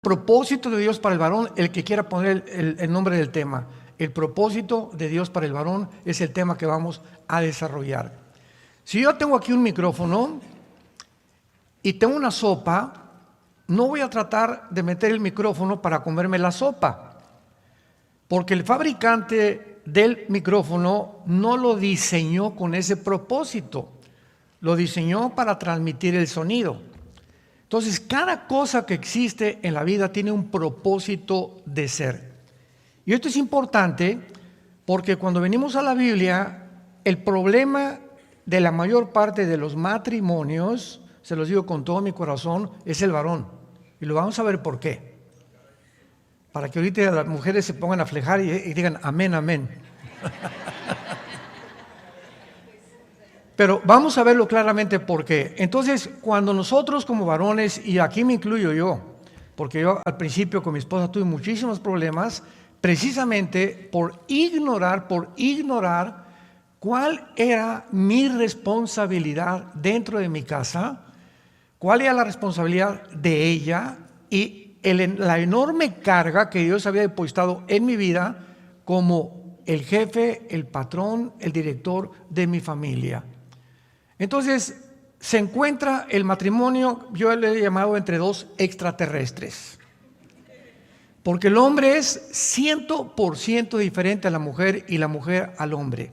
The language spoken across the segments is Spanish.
propósito de Dios para el varón, el que quiera poner el nombre del tema. El propósito de Dios para el varón es el tema que vamos a desarrollar. Si yo tengo aquí un micrófono y tengo una sopa, no voy a tratar de meter el micrófono para comerme la sopa, porque el fabricante del micrófono no lo diseñó con ese propósito, lo diseñó para transmitir el sonido. Entonces, cada cosa que existe en la vida tiene un propósito de ser. Y esto es importante porque cuando venimos a la Biblia, el problema de la mayor parte de los matrimonios, se los digo con todo mi corazón, es el varón. Y lo vamos a ver por qué. Para que ahorita las mujeres se pongan a flejar y digan amén, amén. Pero vamos a verlo claramente por qué. Entonces, cuando nosotros como varones, y aquí me incluyo yo, porque yo al principio con mi esposa tuve muchísimos problemas, precisamente por ignorar cuál era mi responsabilidad dentro de mi casa, cuál era la responsabilidad de ella y la enorme carga que Dios había depositado en mi vida como el jefe, el patrón, el director de mi familia. Entonces, se encuentra el matrimonio, yo le he llamado entre dos extraterrestres. Porque el hombre es 100% diferente a la mujer y la mujer al hombre.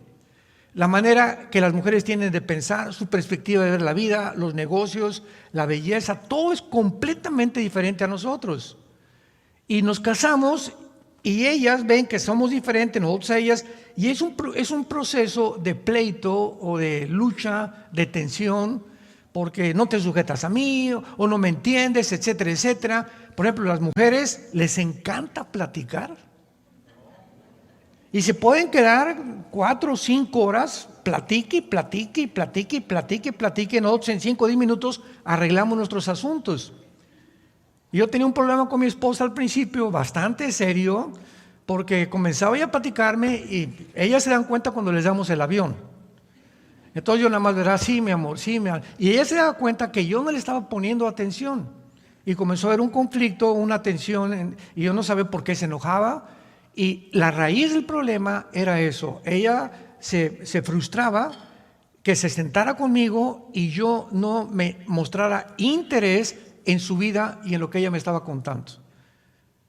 La manera que las mujeres tienen de pensar, su perspectiva de ver la vida, los negocios, la belleza, todo es completamente diferente a nosotros. Y nos casamos y ellas ven que somos diferentes, nosotros a ellas, y es un proceso de pleito o de lucha, de tensión, porque no te sujetas a mí o no me entiendes, etcétera, etcétera. Por ejemplo, a las mujeres les encanta platicar y se pueden quedar 4 o 5 horas, platique. Nosotros en 5 o 10 minutos arreglamos nuestros asuntos. Yo tenía un problema con mi esposa al principio, bastante serio, porque comenzaba ella a platicarme y ellas se dan cuenta cuando les damos el avión. Entonces yo nada más verá, sí, mi amor, sí, mi amor. Y ella se daba cuenta que yo no le estaba poniendo atención. Y comenzó a haber un conflicto, una tensión, y yo no sabía por qué se enojaba. Y la raíz del problema era eso. Ella se frustraba que se sentara conmigo y yo no me mostrara interés en su vida y en lo que ella me estaba contando.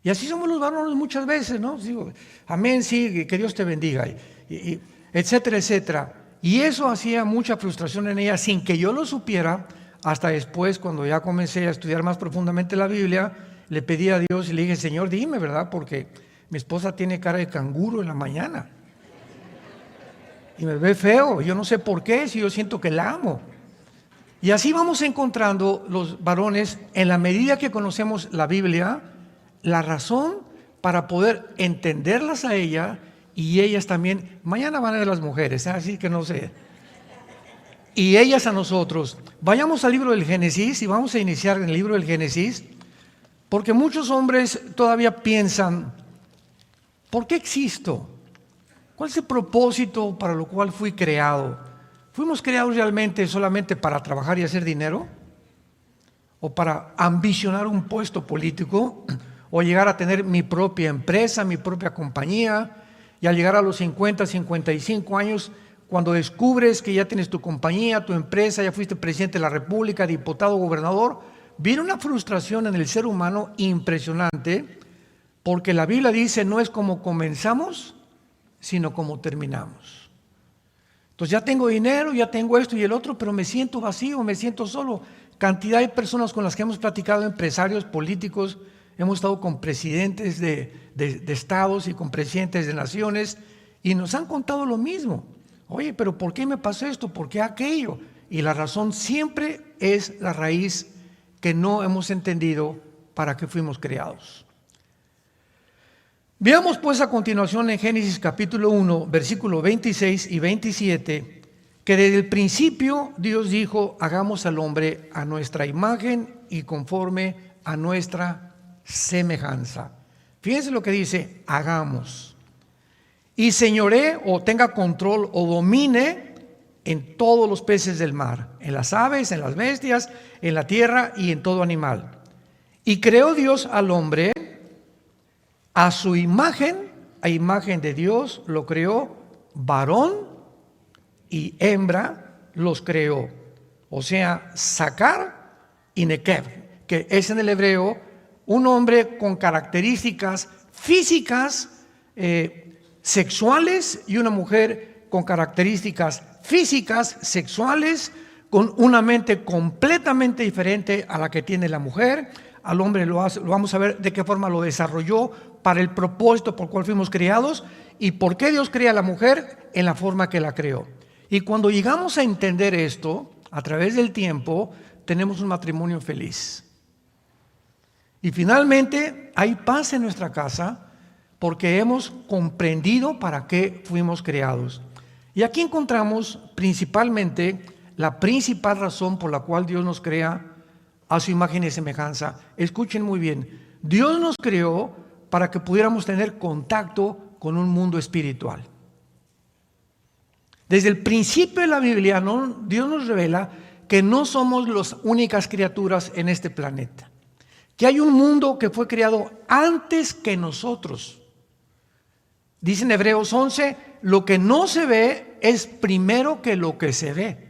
Y así somos los varones muchas veces, ¿no? Digo, amén, sí, que Dios te bendiga, y etcétera, etcétera. Y eso hacía mucha frustración en ella sin que yo lo supiera. Hasta después, cuando ya comencé a estudiar más profundamente la Biblia, le pedí a Dios y le dije, Señor, dime, ¿verdad? Porque mi esposa tiene cara de canguro en la mañana y me ve feo, yo no sé por qué, si yo siento que la amo. Y así vamos encontrando los varones, en la medida que conocemos la Biblia, la razón para poder entenderlas a ella y ellas también. Mañana van a ver las mujeres, así que no sé. Y ellas a nosotros. Vayamos al libro del Génesis y vamos a iniciar en el libro del Génesis, porque muchos hombres todavía piensan, ¿por qué existo? ¿Cuál es el propósito para lo cual fui creado? ¿Fuimos creados realmente solamente para trabajar y hacer dinero? ¿O para ambicionar un puesto político? ¿O llegar a tener mi propia empresa, mi propia compañía? Y al llegar a los 50, 55 años, cuando descubres que ya tienes tu compañía, tu empresa, ya fuiste presidente de la República, diputado, gobernador, viene una frustración en el ser humano impresionante, porque la Biblia dice, no es como comenzamos, sino como terminamos. Entonces ya tengo dinero, ya tengo esto y el otro, pero me siento vacío, me siento solo. Cantidad de personas con las que hemos platicado, empresarios, políticos, hemos estado con presidentes de estados y con presidentes de naciones y nos han contado lo mismo. Oye, pero ¿por qué me pasó esto? ¿Por qué aquello? Y la razón siempre es la raíz que no hemos entendido para qué fuimos creados. Veamos pues a continuación en Génesis capítulo 1, versículos 26 y 27, que desde el principio Dios dijo, hagamos al hombre a nuestra imagen y conforme a nuestra semejanza. Fíjense lo que dice, hagamos. Y señoree o tenga control o domine en todos los peces del mar, en las aves, en las bestias, en la tierra y en todo animal. Y creó Dios al hombre a su imagen, a imagen de Dios lo creó, varón y hembra los creó. O sea, Sacar y Nekev, que es en el hebreo un hombre con características físicas, sexuales, y una mujer con características físicas, sexuales, con una mente completamente diferente a la que tiene la mujer. Al hombre lo vamos a ver de qué forma lo desarrolló para el propósito por el cual fuimos creados y por qué Dios crea a la mujer en la forma que la creó. Y cuando llegamos a entender esto, a través del tiempo, tenemos un matrimonio feliz. Y finalmente hay paz en nuestra casa porque hemos comprendido para qué fuimos creados. Y aquí encontramos principalmente la principal razón por la cual Dios nos crea a su imagen y semejanza. Escuchen muy bien, Dios nos creó para que pudiéramos tener contacto con un mundo espiritual. Desde el principio de la Biblia, Dios nos revela que no somos las únicas criaturas en este planeta, que hay un mundo que fue creado antes que nosotros. Dice en Hebreos 11, lo que no se ve es primero que lo que se ve.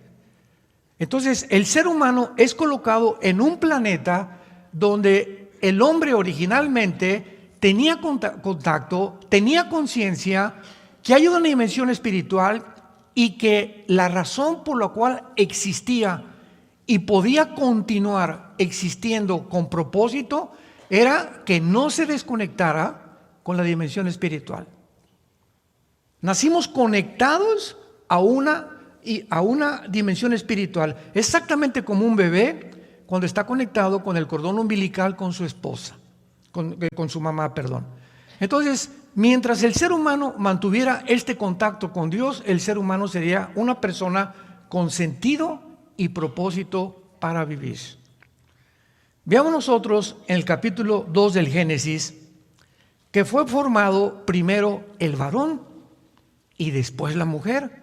Entonces, el ser humano es colocado en un planeta donde el hombre originalmente tenía contacto, tenía conciencia, que hay una dimensión espiritual y que la razón por la cual existía y podía continuar existiendo con propósito era que no se desconectara con la dimensión espiritual. Nacimos conectados a una dimensión espiritual, exactamente como un bebé cuando está conectado con el cordón umbilical con su esposa, con su mamá, perdón. Entonces, mientras el ser humano mantuviera este contacto con Dios, el ser humano sería una persona con sentido y propósito para vivir. Veamos nosotros en el capítulo 2 del Génesis que fue formado primero el varón y después la mujer,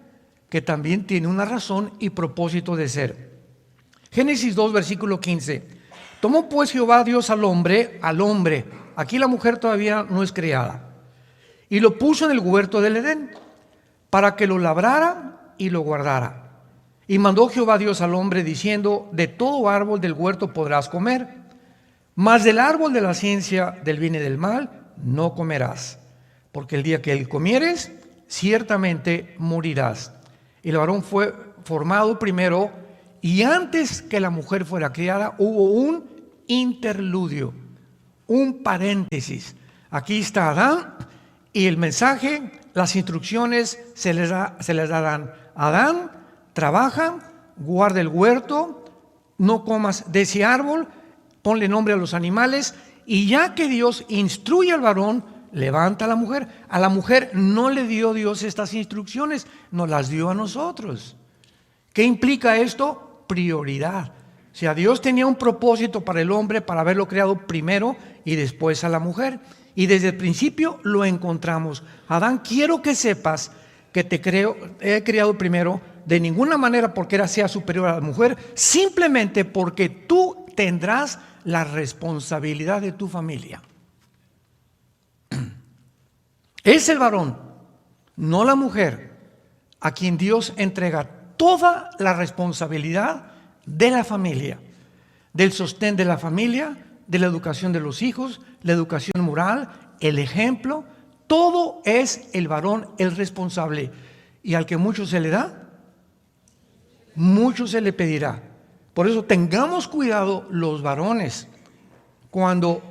que también tiene una razón y propósito de ser. Génesis 2, versículo 15. Tomó pues Jehová Dios al hombre, aquí la mujer todavía no es creada, y lo puso en el huerto del Edén, para que lo labrara y lo guardara. Y mandó Jehová Dios al hombre diciendo, de todo árbol del huerto podrás comer, mas del árbol de la ciencia del bien y del mal no comerás, porque el día que él comieres, ciertamente morirás. Y el varón fue formado primero, y antes que la mujer fuera criada, hubo un interludio, un paréntesis. Aquí está Adán, y el mensaje, las instrucciones se les darán. Adán, trabaja, guarda el huerto, no comas de ese árbol, ponle nombre a los animales, y ya que Dios instruye al varón, levanta a la mujer. A la mujer no le dio Dios estas instrucciones, nos las dio a nosotros. ¿Qué implica esto? Prioridad. O sea, Dios tenía un propósito para el hombre, para haberlo creado primero y después a la mujer. Y desde el principio lo encontramos. Adán, quiero que sepas que he creado primero, de ninguna manera porque sea superior a la mujer, simplemente porque tú tendrás la responsabilidad de tu familia. Es el varón, no la mujer, a quien Dios entrega toda la responsabilidad de la familia, del sostén de la familia, de la educación de los hijos, la educación moral, el ejemplo. Todo es el varón el responsable. Y al que mucho se le da, mucho se le pedirá. Por eso tengamos cuidado los varones cuando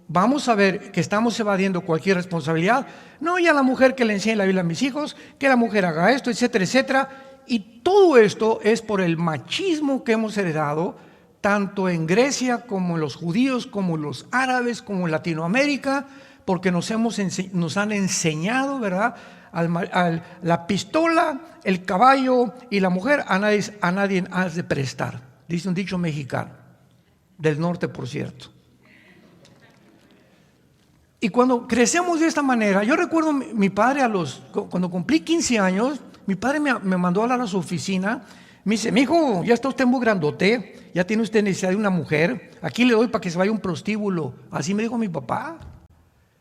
vamos a ver que estamos evadiendo cualquier responsabilidad. No, y a la mujer que le enseñe la Biblia a mis hijos, que la mujer haga esto, etcétera, etcétera. Y todo esto es por el machismo que hemos heredado, tanto en Grecia como en los judíos, como en los árabes, como en Latinoamérica, porque nos han enseñado, ¿verdad? La pistola, el caballo y la mujer a nadie has de prestar. Dice un dicho mexicano, del norte, por cierto. Y cuando crecemos de esta manera, yo recuerdo mi padre cuando cumplí 15 años, mi padre me mandó a hablar a su oficina, Me dice, mijo, ya está usted muy grandote, ya tiene usted necesidad de una mujer, aquí le doy para que se vaya a un prostíbulo. Así me dijo mi papá.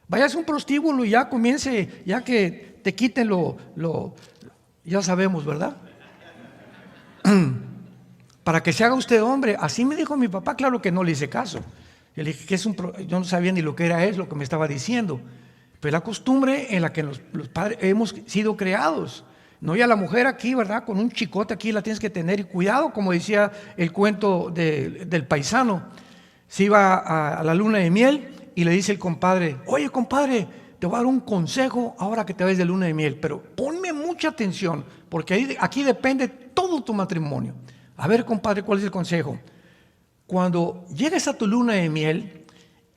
Váyase a un prostíbulo y ya comience, ya que te quiten ya sabemos, ¿verdad? Para que se haga usted hombre. Así me dijo mi papá. Claro que no le hice caso. Yo le dije que yo no sabía ni lo que era lo que me estaba diciendo. Pero la costumbre en la que los padres hemos sido creados. No, y a la mujer aquí, ¿verdad? Con un chicote aquí la tienes que tener y cuidado, como decía el cuento del paisano. Se iba a la luna de miel y le dice el compadre, oye compadre, te voy a dar un consejo ahora que te ves de luna de miel, pero ponme mucha atención, porque aquí depende todo tu matrimonio. A ver compadre, ¿cuál es el consejo? Cuando llegues a tu luna de miel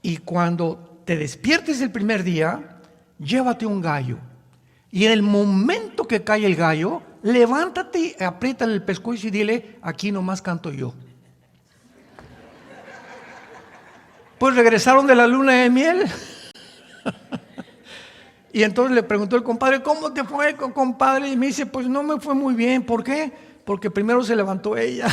y cuando te despiertes el primer día, llévate un gallo. Y en el momento que cae el gallo, levántate, apriétale el pescuezo y dile, aquí nomás canto yo. Pues regresaron de la luna de miel. Y entonces le preguntó el compadre, ¿cómo te fue, compadre? Y me dice, pues no me fue muy bien. ¿Por qué? Porque primero se levantó ella.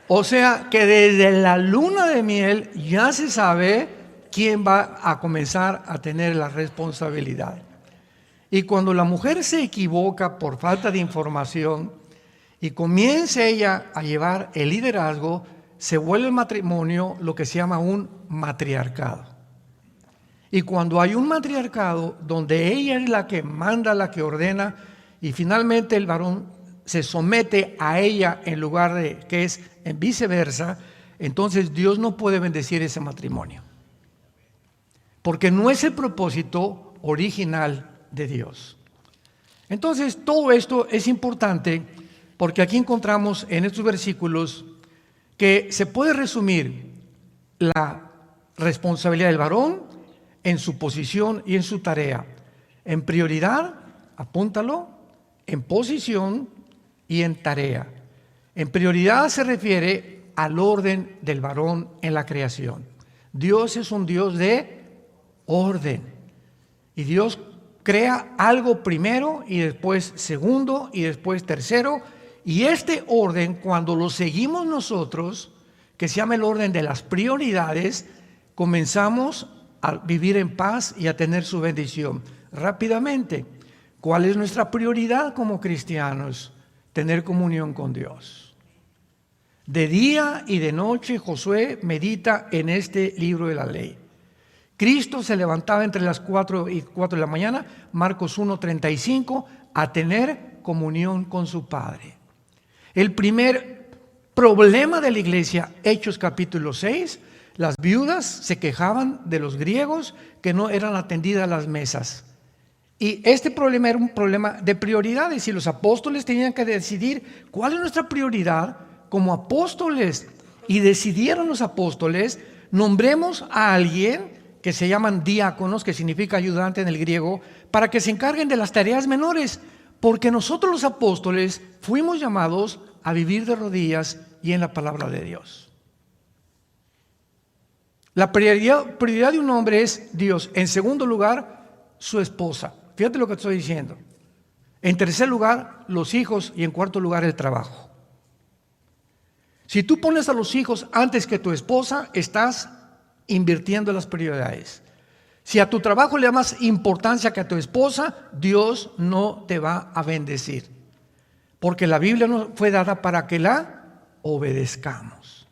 O sea que desde la luna de miel ya se sabe quién va a comenzar a tener la responsabilidad. Y cuando la mujer se equivoca por falta de información y comienza ella a llevar el liderazgo, se vuelve el matrimonio lo que se llama un matriarcado. Y cuando hay un matriarcado donde ella es la que manda, la que ordena, y finalmente el varón se somete a ella en lugar de que es en viceversa, entonces Dios no puede bendecir ese matrimonio. Porque no es el propósito original de Dios. Entonces todo esto es importante porque aquí encontramos en estos versículos que se puede resumir la responsabilidad del varón en su posición y en su tarea. En prioridad, apúntalo, en posición y en tarea. En prioridad se refiere al orden del varón en la creación. Dios es un Dios de orden. Y Dios crea algo primero y después segundo y después tercero. Y este orden, cuando lo seguimos nosotros, que se llama el orden de las prioridades, comenzamos a vivir en paz y a tener su bendición. Rápidamente, ¿cuál es nuestra prioridad como cristianos? Tener comunión con Dios. De día y de noche Josué medita en este libro de la ley. Cristo se levantaba entre las 4 y 4 de la mañana, Marcos 1:35, a tener comunión con su Padre. El primer problema de la iglesia, Hechos capítulo 6, las viudas se quejaban de los griegos que no eran atendidas las mesas. Y este problema era un problema de prioridades y los apóstoles tenían que decidir cuál es nuestra prioridad como apóstoles. Y decidieron los apóstoles, nombremos a alguien que se llaman diáconos, que significa ayudante en el griego, para que se encarguen de las tareas menores, porque nosotros los apóstoles fuimos llamados a vivir de rodillas y en la palabra de Dios. La prioridad de un hombre es Dios. En segundo lugar, su esposa. Fíjate lo que estoy diciendo. En tercer lugar, los hijos, y en cuarto lugar, el trabajo. Si tú pones a los hijos antes que tu esposa, estás invirtiendo las prioridades. Si a tu trabajo le das más importancia que a tu esposa, Dios no te va a bendecir. Porque la Biblia no fue dada para que la obedezcamos.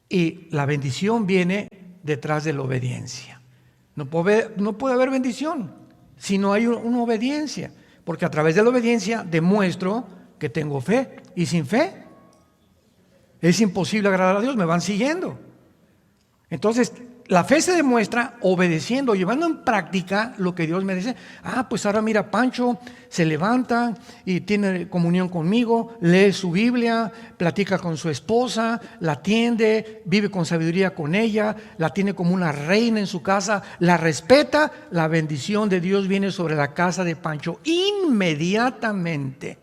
Y la bendición viene detrás de la obediencia. No puede haber bendición si no hay una obediencia. Porque a través de la obediencia demuestro que tengo fe. Y sin fe es imposible agradar a Dios. Me van siguiendo. Entonces, la fe se demuestra obedeciendo, llevando en práctica lo que Dios me dice. Pues ahora mira, Pancho se levanta y tiene comunión conmigo, lee su Biblia, platica con su esposa, la atiende, vive con sabiduría con ella, la tiene como una reina en su casa, la respeta. La bendición de Dios viene sobre la casa de Pancho inmediatamente.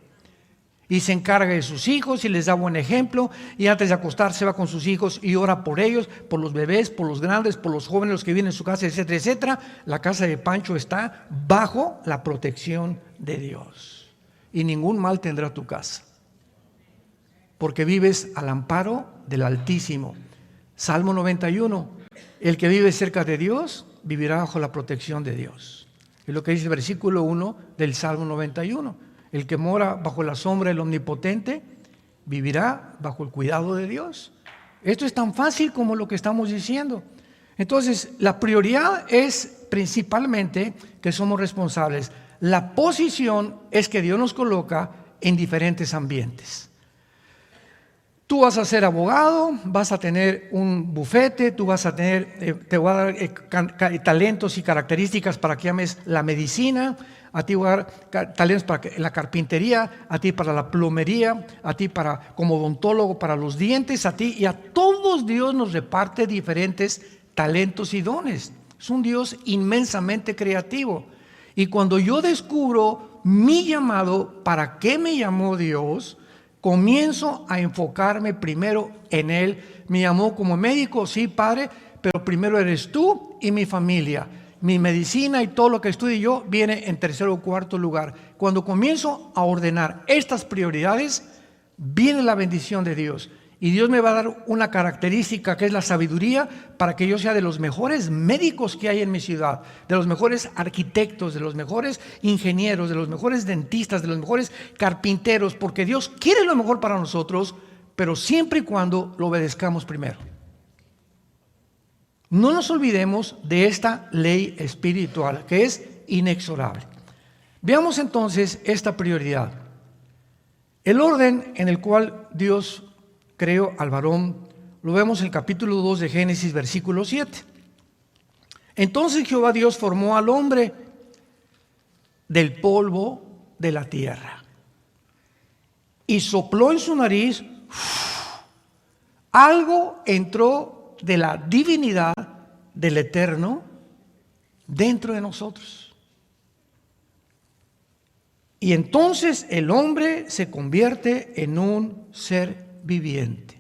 Y se encarga de sus hijos y les da buen ejemplo, y antes de acostarse va con sus hijos y ora por ellos, por los bebés, por los grandes, por los jóvenes, los que viven en su casa, etcétera, etcétera. La casa de Pancho está bajo la protección de Dios. y ningún mal tendrá tu casa, porque vives al amparo del Altísimo. Salmo 91, el que vive cerca de Dios vivirá bajo la protección de Dios. Es lo que dice el versículo 1 del Salmo 91. El que mora bajo la sombra del Omnipotente vivirá bajo el cuidado de Dios. Esto es tan fácil como lo que estamos diciendo. Entonces, la prioridad es principalmente que somos responsables. La posición es que Dios nos coloca en diferentes ambientes. Tú vas a ser abogado, vas a tener un bufete, tú vas a tener, te voy a dar talentos y características para que ames la medicina, a ti voy a dar talentos para la carpintería, a ti para la plomería, a ti para como odontólogo para los dientes, a ti y a todos Dios nos reparte diferentes talentos y dones. Es un Dios inmensamente creativo. Y cuando yo descubro mi llamado, ¿para qué me llamó Dios?, comienzo a enfocarme primero en Él. Me llamó como médico, sí, Padre, pero primero eres tú y mi familia. Mi medicina y todo lo que estudie yo viene en tercero o cuarto lugar. Cuando comienzo a ordenar estas prioridades, viene la bendición de Dios. Y Dios me va a dar una característica que es la sabiduría para que yo sea de los mejores médicos que hay en mi ciudad, de los mejores arquitectos, de los mejores ingenieros, de los mejores dentistas, de los mejores carpinteros, porque Dios quiere lo mejor para nosotros, pero siempre y cuando lo obedezcamos primero. No nos olvidemos de esta ley espiritual que es inexorable. Veamos entonces esta prioridad. El orden en el cual Dios creó al varón, lo vemos en el capítulo 2 de Génesis, versículo 7. Entonces Jehová Dios formó al hombre del polvo de la tierra y sopló en su nariz, algo entró de la divinidad del Eterno dentro de nosotros. Y entonces el hombre se convierte en un ser viviente.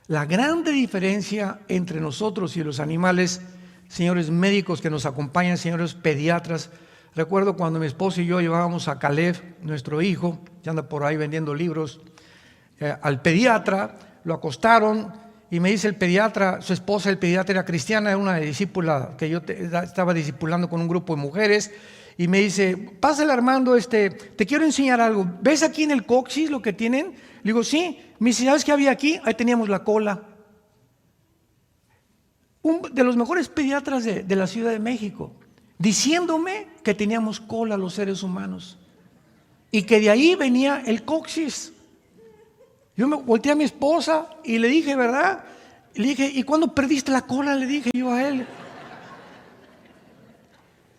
La grande diferencia entre nosotros y los animales, señores médicos que nos acompañan, señores pediatras. Recuerdo cuando mi esposo y yo llevábamos a Caleb, nuestro hijo, que anda por ahí vendiendo libros, al pediatra, lo acostaron y me dice el pediatra, su esposa, el pediatra era cristiana, era una discípula que yo estaba discipulando con un grupo de mujeres, y me dice, pásale Armando, te quiero enseñar algo. ¿Ves aquí en el coxis lo que tienen? Le digo, sí. Me dice, ¿sabes qué había aquí? Ahí teníamos la cola. Un de los mejores pediatras de la Ciudad de México, diciéndome que teníamos cola los seres humanos y que de ahí venía el coxis. Yo me volteé a mi esposa y le dije, ¿verdad? Le dije, ¿y cuándo perdiste la cola? Le dije yo a él.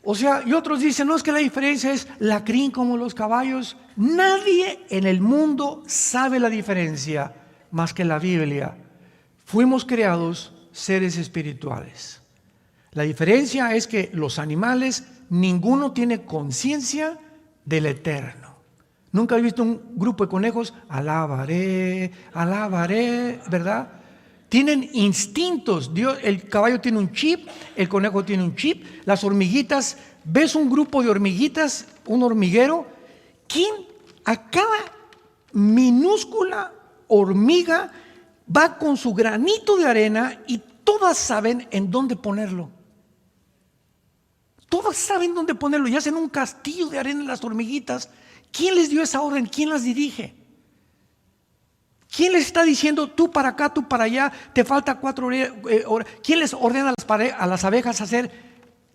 O sea, y otros dicen, no, es que la diferencia es la crin como los caballos. Nadie en el mundo sabe la diferencia más que la Biblia. Fuimos creados seres espirituales. La diferencia es que los animales, ninguno tiene conciencia del Eterno. ¿Nunca has visto un grupo de conejos? Alabaré, alabaré, ¿verdad? Tienen instintos. El caballo tiene un chip, el conejo tiene un chip, las hormiguitas, ves un grupo de hormiguitas, un hormiguero, ¿quién a cada minúscula hormiga va con su granito de arena y todas saben en dónde ponerlo? Todas saben dónde ponerlo y hacen un castillo de arena en las hormiguitas. ¿Quién les dio esa orden? ¿Quién las dirige? ¿Quién les está diciendo tú para acá, tú para allá, te falta 4 horas? ¿Quién les ordena a las abejas hacer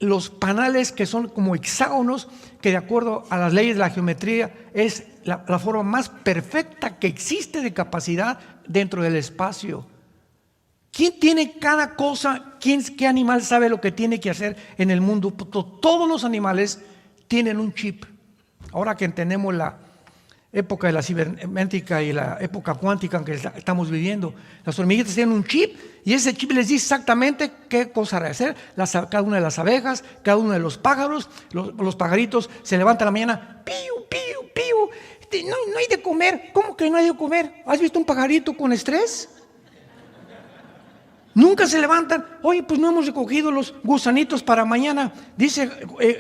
los panales que son como hexágonos, que de acuerdo a las leyes de la geometría es la forma más perfecta que existe de capacidad dentro del espacio? ¿Quién tiene cada cosa? ¿Qué animal sabe lo que tiene que hacer en el mundo? Todos los animales tienen un chip. Ahora que entendemos la época de la cibernética y la época cuántica en que estamos viviendo, las hormiguitas tienen un chip y ese chip les dice exactamente qué cosa hacer. Cada una de las abejas, cada uno de los pájaros, los pajaritos se levantan a la mañana, piu, piu, piu, no hay de comer. ¿Cómo que no hay de comer? ¿Has visto un pajarito con estrés? Nunca se levantan. Oye, pues no hemos recogido los gusanitos para mañana. Dice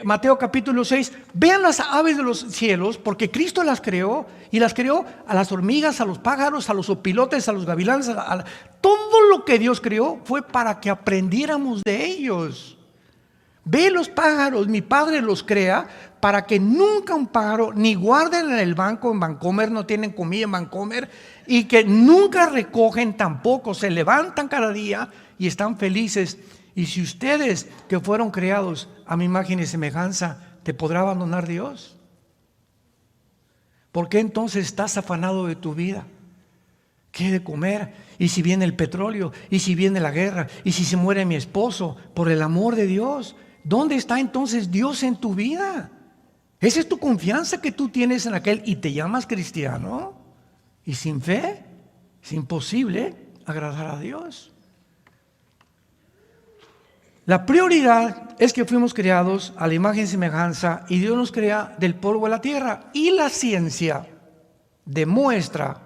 Mateo capítulo 6, vean las aves de los cielos, porque Cristo las creó, y las creó a las hormigas, a los pájaros, a los opilotes, a los gavilanes. Todo lo que Dios creó fue para que aprendiéramos de ellos. Ve los pájaros, mi Padre los crea para que nunca un pájaro ni guarden en el banco en Bancomer, no tienen comida en Bancomer, y que nunca recogen tampoco, se levantan cada día y están felices. Y si ustedes que fueron creados a mi imagen y semejanza, ¿te podrá abandonar Dios? ¿Por qué entonces estás afanado de tu vida? ¿Qué he de comer? ¿Y si viene el petróleo? ¿Y si viene la guerra? ¿Y si se muere mi esposo? Por el amor de Dios, ¿dónde está entonces Dios en tu vida? Esa es tu confianza que tú tienes en aquel y te llamas cristiano. Y sin fe es imposible agradar a Dios. La prioridad es que fuimos creados a la imagen y semejanza, y Dios nos crea del polvo de la tierra. Y la ciencia demuestra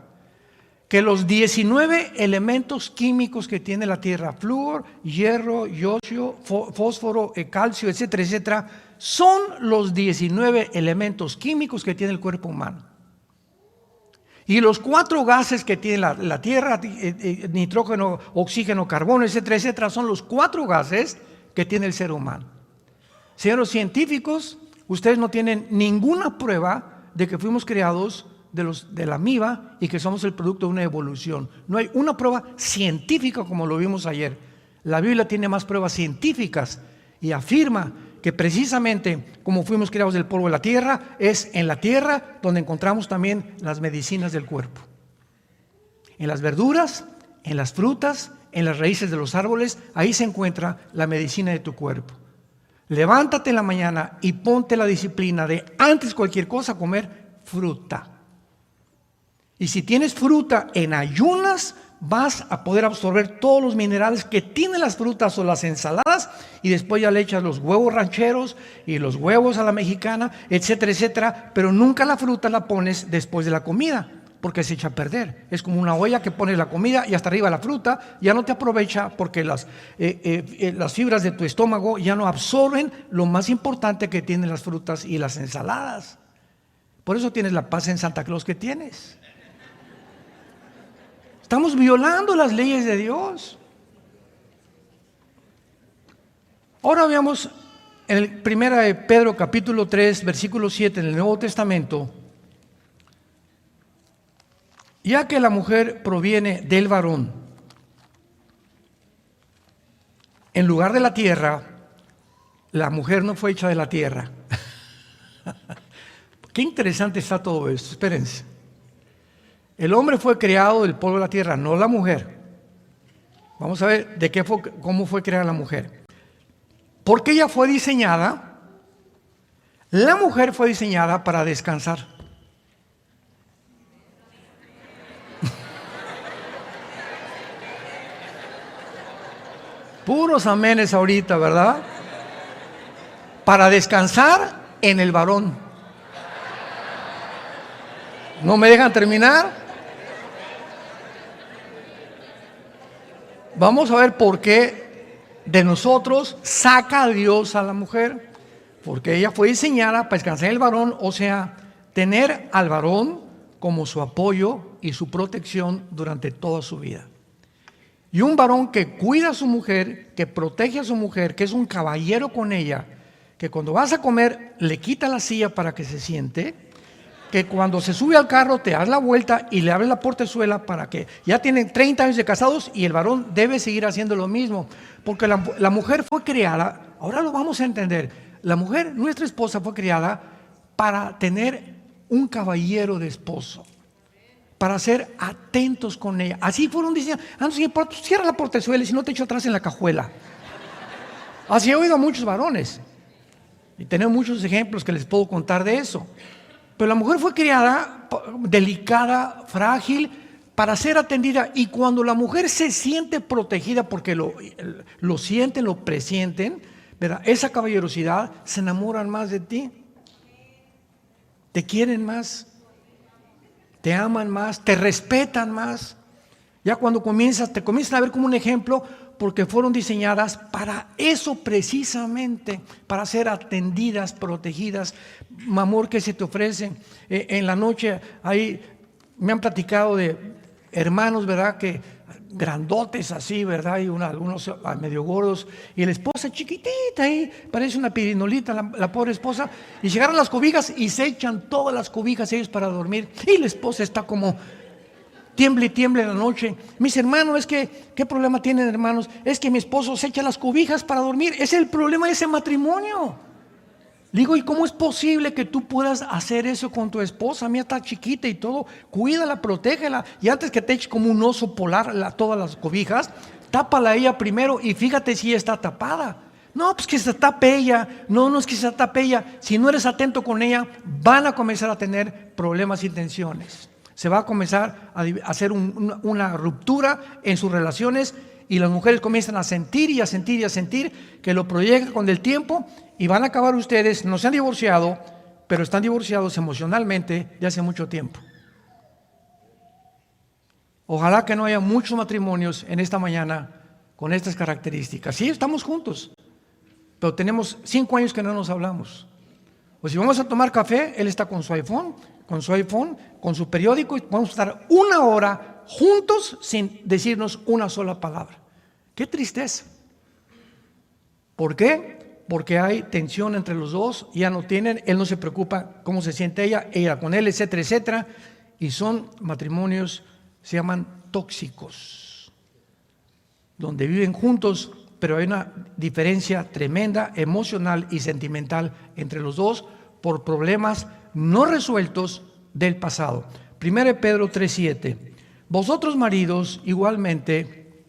que los 19 elementos químicos que tiene la tierra, flúor, hierro, yodio, fósforo, calcio, etcétera, etcétera, son los 19 elementos químicos que tiene el cuerpo humano. Y los 4 gases que tiene la tierra, nitrógeno, oxígeno, carbono, etcétera, etcétera, son los 4 gases que tiene el ser humano. Señores científicos, ustedes no tienen ninguna prueba de que fuimos creados de la amiba y que somos el producto de una evolución. No hay una prueba científica como lo vimos ayer. La Biblia tiene más pruebas científicas y afirma que precisamente como fuimos creados del polvo de la tierra, es en la tierra donde encontramos también las medicinas del cuerpo. En las verduras, en las frutas, en las raíces de los árboles, ahí se encuentra la medicina de tu cuerpo. Levántate en la mañana y ponte la disciplina de antes cualquier cosa comer fruta. Y si tienes fruta en ayunas, vas a poder absorber todos los minerales que tienen las frutas o las ensaladas, y después ya le echas los huevos rancheros y los huevos a la mexicana, etcétera, etcétera, pero nunca la fruta la pones después de la comida, porque se echa a perder. Es como una olla que pones la comida y hasta arriba la fruta, ya no te aprovecha porque las fibras de tu estómago ya no absorben lo más importante que tienen las frutas y las ensaladas. Por eso tienes la paz en Santa Claus que tienes. Estamos violando las leyes de Dios. Ahora veamos en el 1 de Pedro capítulo 3 versículo 7 en el Nuevo Testamento. Ya que la mujer proviene del varón, en lugar de la tierra, la mujer no fue hecha de la tierra. Qué interesante está todo esto, espérense. El hombre fue creado del polvo de la tierra, no la mujer. Vamos a ver cómo fue creada la mujer. Porque ella fue diseñada, la mujer fue diseñada para descansar. Puros amenes ahorita, ¿verdad? Para descansar en el varón. ¿No me dejan terminar? Vamos a ver por qué de nosotros saca a Dios a la mujer. Porque ella fue diseñada para descansar en el varón, o sea, tener al varón como su apoyo y su protección durante toda su vida. Y un varón que cuida a su mujer, que protege a su mujer, que es un caballero con ella, que cuando vas a comer le quita la silla para que se siente, que cuando se sube al carro te das la vuelta y le abres la portezuela para que ya tienen 30 años de casados, y el varón debe seguir haciendo lo mismo, porque la mujer fue creada, ahora lo vamos a entender, la mujer, nuestra esposa, fue creada para tener un caballero de esposo, para ser atentos con ella. Así fueron diciendo, cierra la portezuela y si no te echo atrás en la cajuela. Así he oído a muchos varones y tenemos muchos ejemplos que les puedo contar de eso. Pero la mujer fue criada delicada, frágil, para ser atendida. Y cuando la mujer se siente protegida, porque lo sienten, lo presienten, ¿verdad? Esa caballerosidad, se enamoran más de ti. Te quieren más. Te aman más. Te respetan más. Ya cuando te comienzan a ver como un ejemplo, porque fueron diseñadas para eso precisamente, para ser atendidas, protegidas. Amor que se te ofrece. En la noche ahí me han platicado de hermanos, ¿verdad? Que grandotes así, ¿verdad? Y algunos medio gordos, y la esposa chiquitita ahí, parece una pirinolita, la pobre esposa, y llegaron las cobijas y se echan todas las cobijas ellos para dormir, y la esposa está como tiemble y tiemble en la noche. Mis hermanos, es que, ¿qué problema tienen, hermanos? Es que mi esposo se echa las cobijas para dormir. Es el problema de ese matrimonio. Digo, ¿y cómo es posible que tú puedas hacer eso con tu esposa? Mía está chiquita y todo. Cuídala, protégela. Y antes que te eche como un oso polar todas las cobijas, tápala a ella primero y fíjate si ella está tapada. No, pues que se tape ella. No es que se tape ella. Si no eres atento con ella, van a comenzar a tener problemas y tensiones. Se va a comenzar a hacer una ruptura en sus relaciones, y las mujeres comienzan a sentir y a sentir y a sentir que lo proyectan con el tiempo, y van a acabar ustedes, no se han divorciado, pero están divorciados emocionalmente de hace mucho tiempo. Ojalá que no haya muchos matrimonios en esta mañana con estas características. Sí, estamos juntos, pero tenemos 5 años que no nos hablamos. O si vamos a tomar café, él está con su iPhone, con su periódico, y vamos a estar 1 hora juntos sin decirnos una sola palabra. ¡Qué tristeza! ¿Por qué? Porque hay tensión entre los dos, ya no tienen, él no se preocupa cómo se siente ella con él, etcétera, etcétera, y son matrimonios, se llaman tóxicos, donde viven juntos, pero hay una diferencia tremenda emocional y sentimental entre los dos por problemas no resueltos del pasado. 1 Pedro 3:7. Vosotros, maridos, igualmente,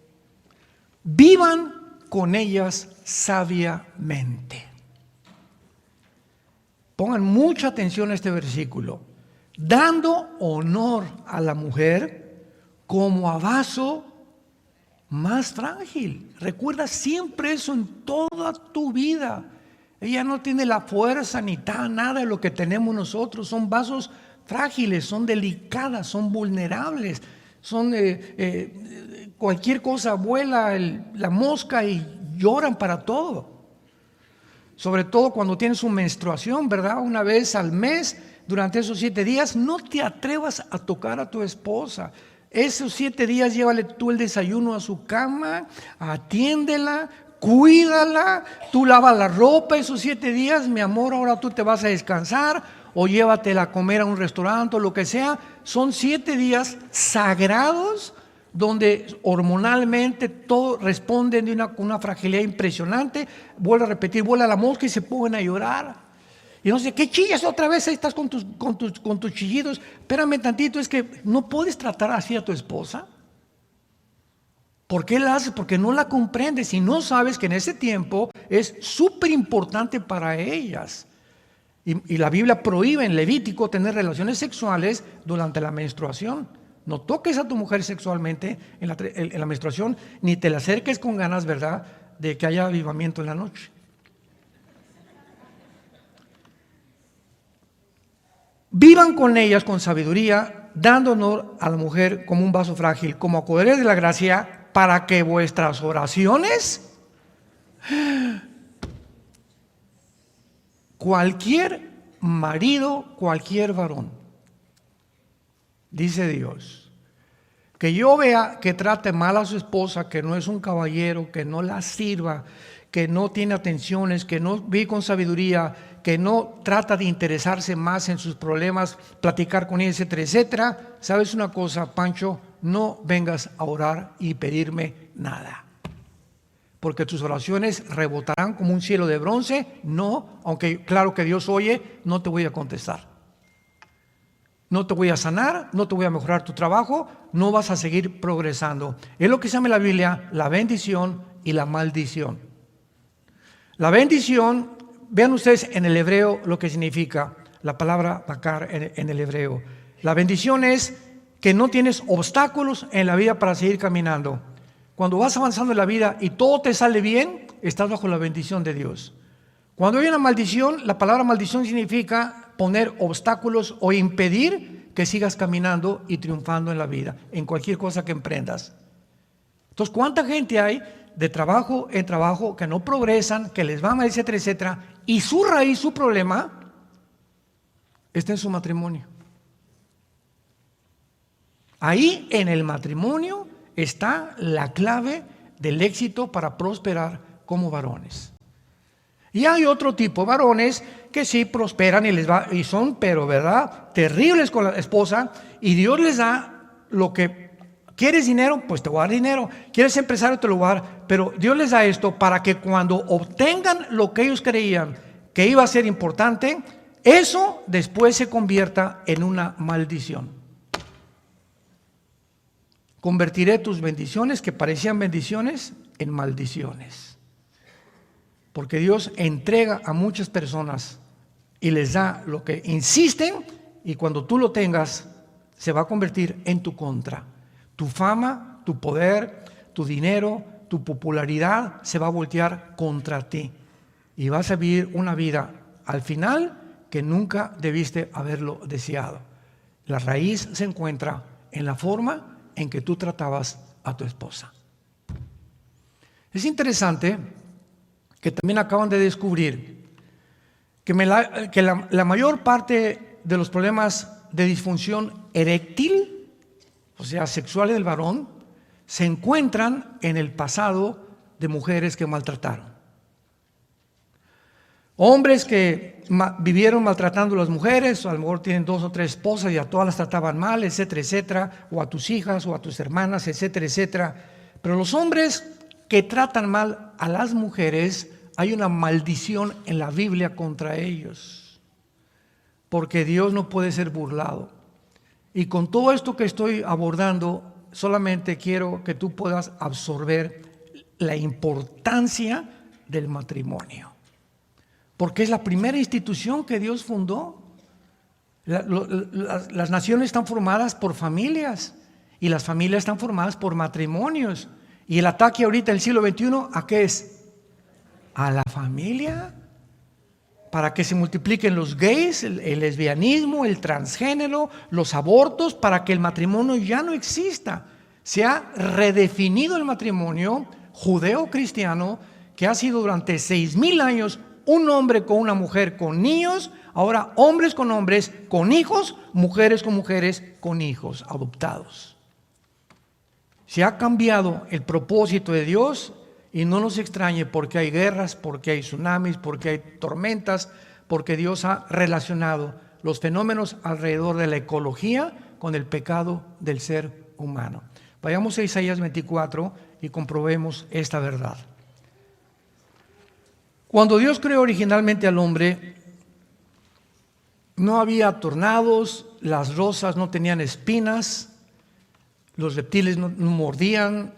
vivan con ellas sabiamente. Pongan mucha atención a este versículo. Dando honor a la mujer como a vaso más frágil. Recuerda siempre eso en toda tu vida. Ella no tiene la fuerza ni nada de lo que tenemos nosotros. Son vasos frágiles, son delicadas, son vulnerables. Son cualquier cosa vuela la mosca y lloran para todo. Sobre todo cuando tienes su menstruación, ¿verdad? Una vez al mes, durante esos 7 días, no te atrevas a tocar a tu esposa. Esos 7 días llévale tú el desayuno a su cama, atiéndela, cuídala, tú lavas la ropa esos 7 días, mi amor, ahora tú te vas a descansar, o llévatela a comer a un restaurante o lo que sea. Son 7 días sagrados donde hormonalmente todo responde de una fragilidad impresionante. Vuelvo a repetir, vuela la mosca y se ponen a llorar. Y no sé, ¿qué chillas otra vez? Ahí estás con tus chillidos. Espérame tantito, es que no puedes tratar así a tu esposa. ¿Por qué la haces? Porque no la comprendes y no sabes que en ese tiempo es súper importante para ellas. Y la Biblia prohíbe en Levítico tener relaciones sexuales durante la menstruación. No toques a tu mujer sexualmente en la menstruación, ni te la acerques con ganas, ¿verdad?, de que haya avivamiento en la noche. Vivan con ellas con sabiduría, dando honor a la mujer como un vaso frágil, como acogedores de la gracia, para que vuestras oraciones, cualquier marido, cualquier varón, dice Dios, que yo vea que trate mal a su esposa, que no es un caballero, que no la sirva, que no tiene atenciones, que no vive con sabiduría, que no trata de interesarse más en sus problemas, platicar con ella, etcétera, etcétera. ¿Sabes una cosa, Pancho? No vengas a orar y pedirme nada, porque tus oraciones rebotarán como un cielo de bronce. No, aunque claro que Dios oye, no te voy a contestar. No te voy a sanar, no te voy a mejorar tu trabajo, no vas a seguir progresando. Es lo que se llama en la Biblia la bendición y la maldición. La bendición, vean ustedes en el hebreo lo que significa la palabra bakar en el hebreo. La bendición es que no tienes obstáculos en la vida para seguir caminando. Cuando vas avanzando en la vida y todo te sale bien, estás bajo la bendición de Dios. Cuando hay una maldición, la palabra maldición significa poner obstáculos o impedir que sigas caminando y triunfando en la vida, en cualquier cosa que emprendas. Entonces, ¿cuánta gente hay de trabajo en trabajo, que no progresan, que les va mal, etcétera, etcétera, y su raíz, su problema, está en su matrimonio. Ahí en el matrimonio está la clave del éxito para prosperar como varones. Y hay otro tipo de varones que sí prosperan y les va, y son, pero verdad, terribles con la esposa, y Dios les da lo que quieres dinero, pues te voy a dar dinero, quieres empresario, te lo voy a dar, pero Dios les da esto para que cuando obtengan lo que ellos creían que iba a ser importante, eso después se convierta en una maldición. Convertiré tus bendiciones que parecían bendiciones en maldiciones. Porque Dios entrega a muchas personas y les da lo que insisten, y cuando tú lo tengas se va a convertir en tu contra. Tu fama, tu poder, tu dinero, tu popularidad se va a voltear contra ti y vas a vivir una vida al final que nunca debiste haberlo deseado. La raíz se encuentra en la forma en que tú tratabas a tu esposa. Es interesante que también acaban de descubrir que la mayor parte de los problemas de disfunción eréctil, o sea, sexual del varón, se encuentran en el pasado de mujeres que maltrataron. Hombres que vivieron maltratando a las mujeres, o a lo mejor tienen 2 o 3 esposas y a todas las trataban mal, etcétera, etcétera, o a tus hijas o a tus hermanas, etcétera, etcétera. Pero los hombres que tratan mal a las mujeres, hay una maldición en la Biblia contra ellos, porque Dios no puede ser burlado. Y con todo esto que estoy abordando, solamente quiero que tú puedas absorber la importancia del matrimonio, porque es la primera institución que Dios fundó. Las naciones están formadas por familias, y las familias están formadas por matrimonios. Y el ataque ahorita del siglo XXI, ¿a qué es? A la familia, para que se multipliquen los gays, el lesbianismo, el transgénero, los abortos, para que el matrimonio ya no exista. Se ha redefinido el matrimonio judeo-cristiano, que ha sido durante 6,000 años un hombre con una mujer con niños, ahora hombres con hombres con hijos, mujeres con mujeres con hijos adoptados. Se ha cambiado el propósito de Dios, y no nos extrañe porque hay guerras, porque hay tsunamis, porque hay tormentas, porque Dios ha relacionado los fenómenos alrededor de la ecología con el pecado del ser humano. Vayamos a Isaías 24 y comprobemos esta verdad. Cuando Dios creó originalmente al hombre, no había tornados, las rosas no tenían espinas, los reptiles no mordían,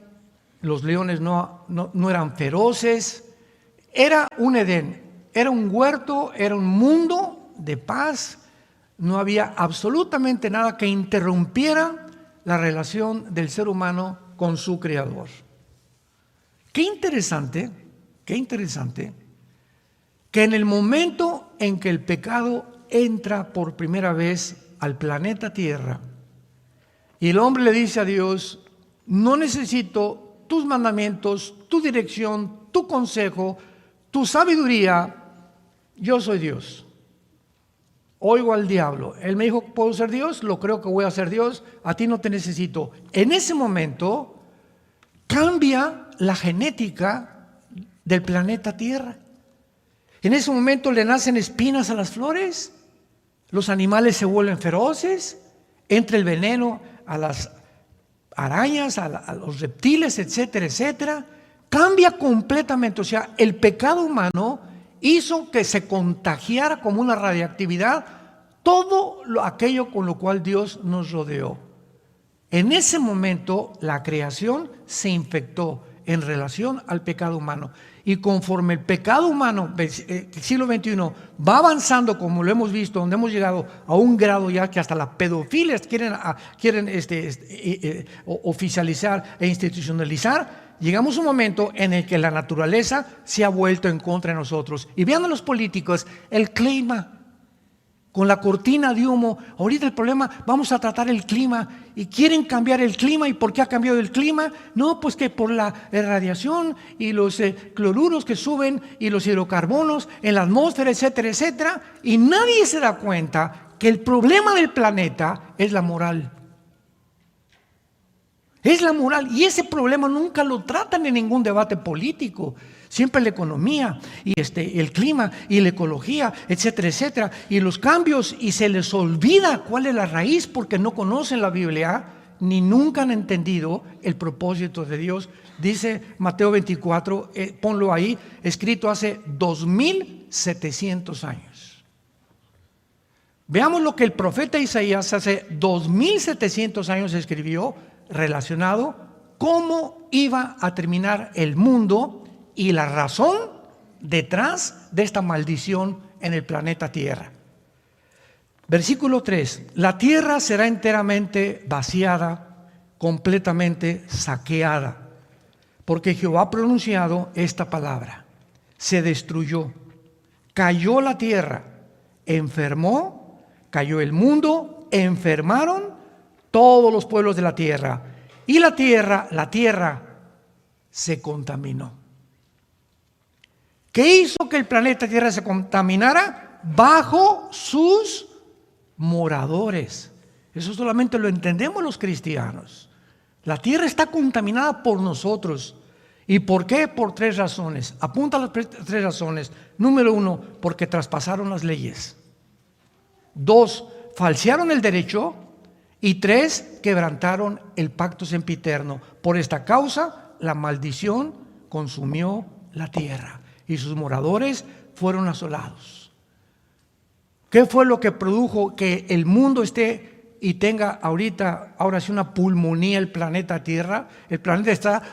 los leones no eran feroces. Era un Edén, era un huerto, era un mundo de paz. No había absolutamente nada que interrumpiera la relación del ser humano con su creador. Qué interesante que en el momento en que el pecado entra por primera vez al planeta Tierra y el hombre le dice a Dios: no necesito tus mandamientos, tu dirección, tu consejo, tu sabiduría, yo soy Dios. Oigo al diablo, él me dijo: ¿puedo ser Dios? Lo creo que voy a ser Dios, a ti no te necesito. En ese momento cambia la genética del planeta Tierra. En ese momento le nacen espinas a las flores, los animales se vuelven feroces, entra el veneno a las arañas, a los reptiles, etcétera, etcétera. Cambia completamente. O sea, el pecado humano hizo que se contagiara como una radiactividad todo aquello con lo cual Dios nos rodeó. En ese momento la creación se infectó en relación al pecado humano. Y conforme el pecado humano del siglo XXI va avanzando, como lo hemos visto, donde hemos llegado a un grado ya que hasta las pedofilias quieren oficializar e institucionalizar, llegamos a un momento en el que la naturaleza se ha vuelto en contra de nosotros. Y vean a los políticos, el clima. con la cortina de humo. Ahorita el problema, vamos a tratar el clima y quieren cambiar el clima. ¿Y por qué ha cambiado el clima? No, pues que por la radiación y los cloruros que suben y los hidrocarbonos en la atmósfera, etcétera, etcétera. Y nadie se da cuenta que el problema del planeta es la moral. Es la moral, y ese problema nunca lo tratan en ningún debate político. Siempre la economía y el clima y la ecología, etcétera, etcétera, y los cambios, y se les olvida cuál es la raíz porque no conocen la Biblia ni nunca han entendido el propósito de Dios. Dice Mateo 24, ponlo ahí, escrito hace 2700 años. Veamos lo que el profeta Isaías hace 2700 años escribió relacionado cómo iba a terminar el mundo y la razón detrás de esta maldición en el planeta Tierra. Versículo 3: la tierra será enteramente vaciada, completamente saqueada, porque Jehová ha pronunciado esta palabra. Se destruyó, cayó la tierra, enfermó, cayó el mundo, enfermaron todos los pueblos de la tierra, y la tierra se contaminó. ¿Qué hizo que el planeta Tierra se contaminara? Bajo sus moradores. Eso solamente lo entendemos los cristianos. La tierra está contaminada por nosotros. ¿Y por qué? Por 3 razones. Apunta las 3 razones. Número 1, porque traspasaron las leyes. 2, falsearon el derecho. Y 3, quebrantaron el pacto sempiterno. Por esta causa, la maldición consumió la tierra y sus moradores fueron asolados. ¿Qué fue lo que produjo que el mundo esté y tenga ahora sí una pulmonía el planeta Tierra? El planeta está,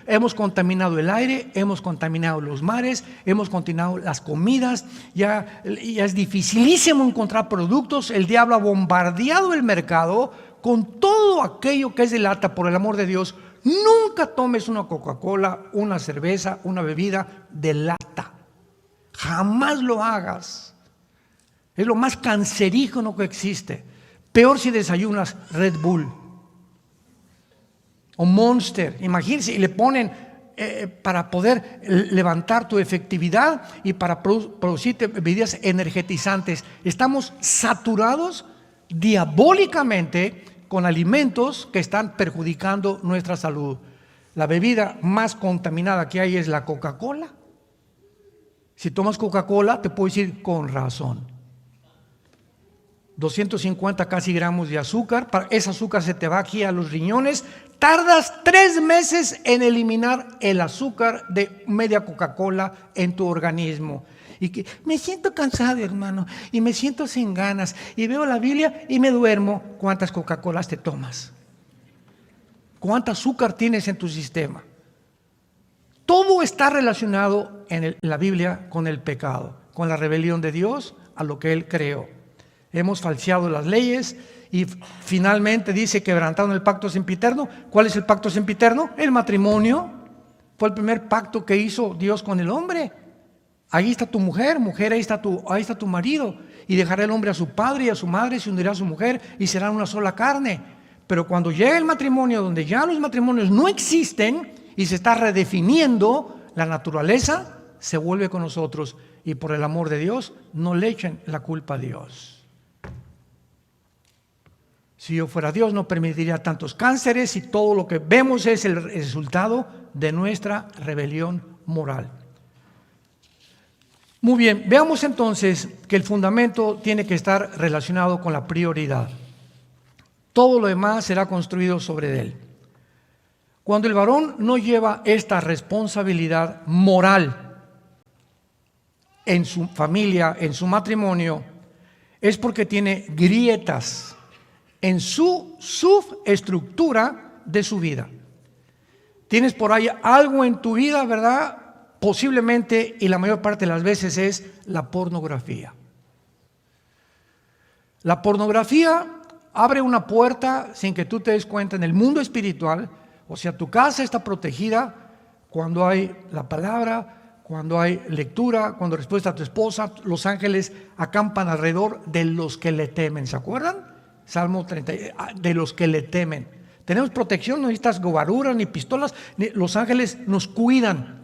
hemos contaminado el aire, hemos contaminado los mares, hemos contaminado las comidas, ya es dificilísimo encontrar productos. El diablo ha bombardeado el mercado con todo aquello que es de lata. Por el amor de Dios, nunca tomes una Coca-Cola, una cerveza, una bebida de lata. Jamás lo hagas. Es lo más cancerígeno que existe. Peor si desayunas Red Bull o Monster. Imagínense, y le ponen para poder levantar tu efectividad y para producir bebidas energetizantes. Estamos saturados diabólicamente con alimentos que están perjudicando nuestra salud. La bebida más contaminada que hay es la Coca-Cola. Si tomas Coca-Cola, te puedo decir con razón. 250 casi gramos de azúcar. Ese azúcar se te va aquí a los riñones. Tardas 3 meses en eliminar el azúcar de media Coca-Cola en tu organismo. Y que me siento cansado, hermano, y me siento sin ganas, y veo la Biblia y me duermo. ¿Cuántas Coca-Colas te tomas? ¿Cuánto azúcar tienes en tu sistema? Todo está relacionado en la Biblia con el pecado, con la rebelión de Dios a lo que Él creó. Hemos falseado las leyes y finalmente dice quebrantaron el pacto sempiterno. ¿Cuál es el pacto sempiterno? El matrimonio. Fue el primer pacto que hizo Dios con el hombre. Ahí está tu mujer, ahí está tu marido. Y dejará el hombre a su padre y a su madre, se unirá a su mujer y serán una sola carne. Pero cuando llega el matrimonio, donde ya los matrimonios no existen y se está redefiniendo, la naturaleza se vuelve con nosotros. Y por el amor de Dios, no le echen la culpa a Dios. Si yo fuera Dios, no permitiría tantos cánceres, y todo lo que vemos es el resultado de nuestra rebelión moral. Muy bien, veamos entonces que el fundamento tiene que estar relacionado con la prioridad. Todo lo demás será construido sobre él. Cuando el varón no lleva esta responsabilidad moral en su familia, en su matrimonio, es porque tiene grietas en su subestructura de su vida. Tienes por ahí algo en tu vida, ¿verdad? Posiblemente, y la mayor parte de las veces, es la pornografía. La pornografía abre una puerta sin que tú te des cuenta en el mundo espiritual. O sea, tu casa está protegida cuando hay la palabra, cuando hay lectura, cuando respondes a tu esposa, los ángeles acampan alrededor de los que le temen. ¿Se acuerdan? Salmo 30, de los que le temen. Tenemos protección, no necesitas guaruras ni pistolas, los ángeles nos cuidan,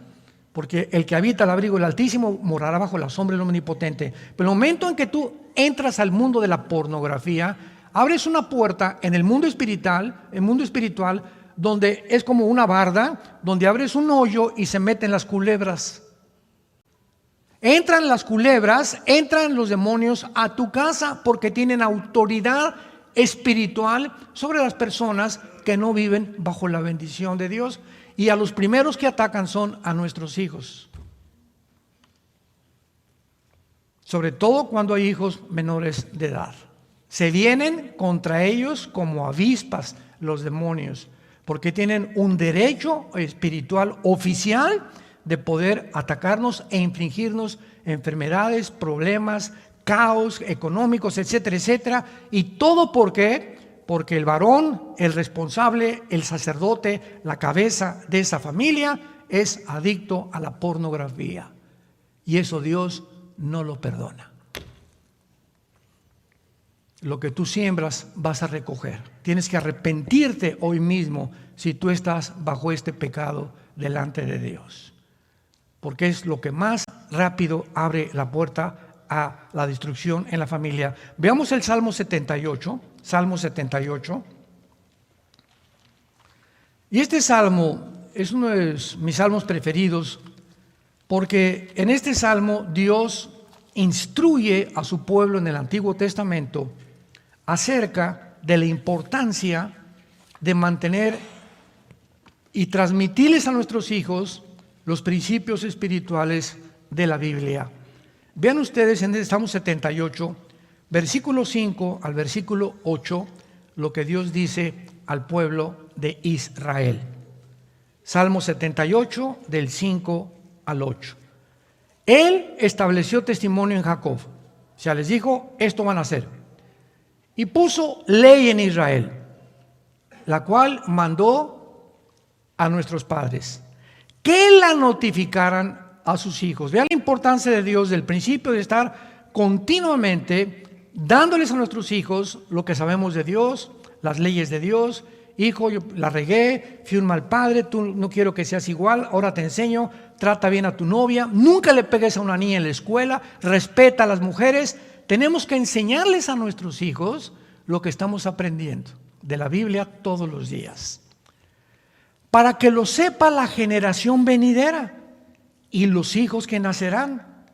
porque el que habita al abrigo del Altísimo morará bajo la sombra del Omnipotente. Pero el momento en que tú entras al mundo de la pornografía, abres una puerta en el mundo espiritual, donde es como una barda, donde abres un hoyo y se meten las culebras. Entran las culebras, entran los demonios a tu casa porque tienen autoridad espiritual sobre las personas que no viven bajo la bendición de Dios. Y a los primeros que atacan son a nuestros hijos. Sobre todo cuando hay hijos menores de edad. Se vienen contra ellos como avispas los demonios, porque tienen un derecho espiritual oficial de poder atacarnos e infligirnos enfermedades, problemas, caos económicos, etcétera, etcétera. ¿Y todo por qué? Porque el varón, el responsable, el sacerdote, la cabeza de esa familia es adicto a la pornografía. Y eso Dios no lo perdona. Lo que tú siembras vas a recoger. Tienes que arrepentirte hoy mismo si tú estás bajo este pecado delante de Dios. Porque es lo que más rápido abre la puerta a la destrucción en la familia. Veamos el Salmo 78. Salmo 78. Y este salmo es uno de mis salmos preferidos, porque en este salmo Dios instruye a su pueblo en el Antiguo Testamento acerca de la importancia de mantener y transmitirles a nuestros hijos los principios espirituales de la Biblia. Vean ustedes en el Salmo 78, versículo 5 al versículo 8, lo que Dios dice al pueblo de Israel. Salmo 78, del 5 al 8. Él estableció testimonio en Jacob. O sea, les dijo, esto van a hacer. Y puso ley en Israel, la cual mandó a nuestros padres que la notificaran a sus hijos. Vean la importancia de Dios del principio de estar continuamente dándoles a nuestros hijos lo que sabemos de Dios, las leyes de Dios. Hijo, yo la regué, fui un mal padre, tú no quiero que seas igual, ahora te enseño, trata bien a tu novia, nunca le pegues a una niña en la escuela, respeta a las mujeres. Tenemos que enseñarles a nuestros hijos lo que estamos aprendiendo de la Biblia todos los días, para que lo sepa la generación venidera y los hijos que nacerán,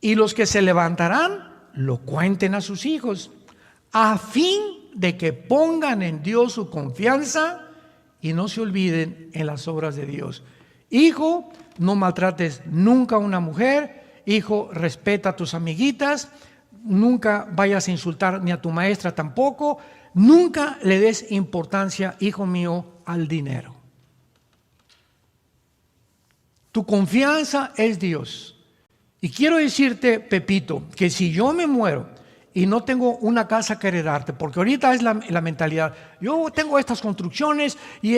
y los que se levantarán lo cuenten a sus hijos, a fin de que pongan en Dios su confianza y no se olviden en las obras de Dios. Hijo, no maltrates nunca a una mujer. Hijo, respeta a tus amiguitas. Nunca vayas a insultar ni a tu maestra tampoco. Nunca le des importancia, hijo mío, al dinero. Tu confianza es Dios. Y quiero decirte, Pepito, que si yo me muero y no tengo una casa que heredarte, porque ahorita es la mentalidad, yo tengo estas construcciones y